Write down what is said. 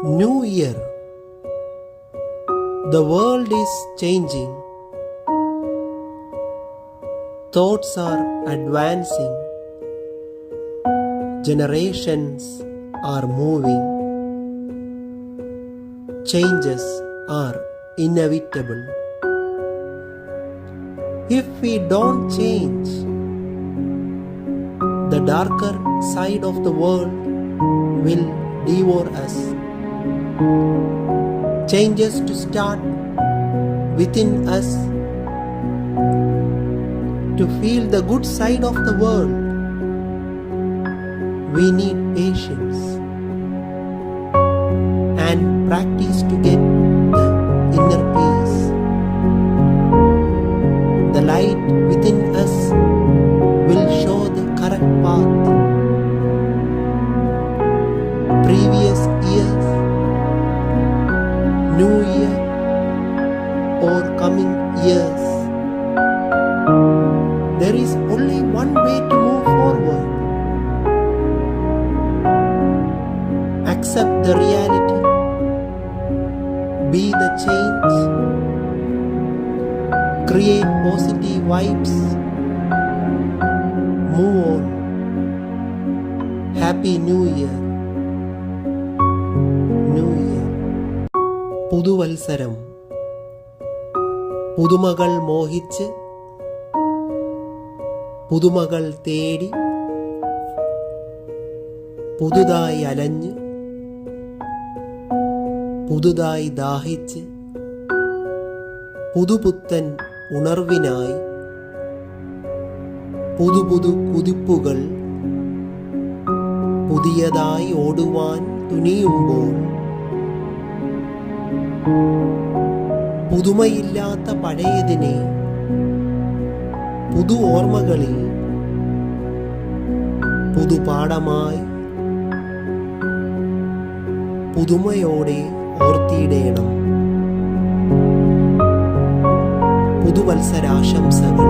New Year. The world is changing. Thoughts are advancing. Generations are moving. Changes are inevitable. If we don't change, the darker side of the world will devour us. Changes to start within us. To feel the good side of the world, we need patience and practice to get the inner peace. The light within us will show the correct path. Previous years, New Year, or coming years, there is only one way to move forward. Accept the reality. Be the change. Create positive vibes. Move on. Happy New Year. New Year. പുതുവത്സരം. പുതുമകൾ മോഹിച്ച് പുതുമകൾ തേടി പുതുതായി അലഞ്ഞ് പുതുതായി ദാഹിച്ച് പുതുപുത്തൻ ഉണർവിനായി പുതുപുതു കുതിപ്പുകൾ പുതിയതായി ഓടുവാൻ തുനിയുമ്പോൾ പുതുമയില്ലാത്ത പഴയതിനെ പുതു ഓർമ്മകളിൽ പുതുപാഠമായി പുതുമയോടെ ഓർത്തിയിടേണം. പുതുവത്സരാശംസകൾ.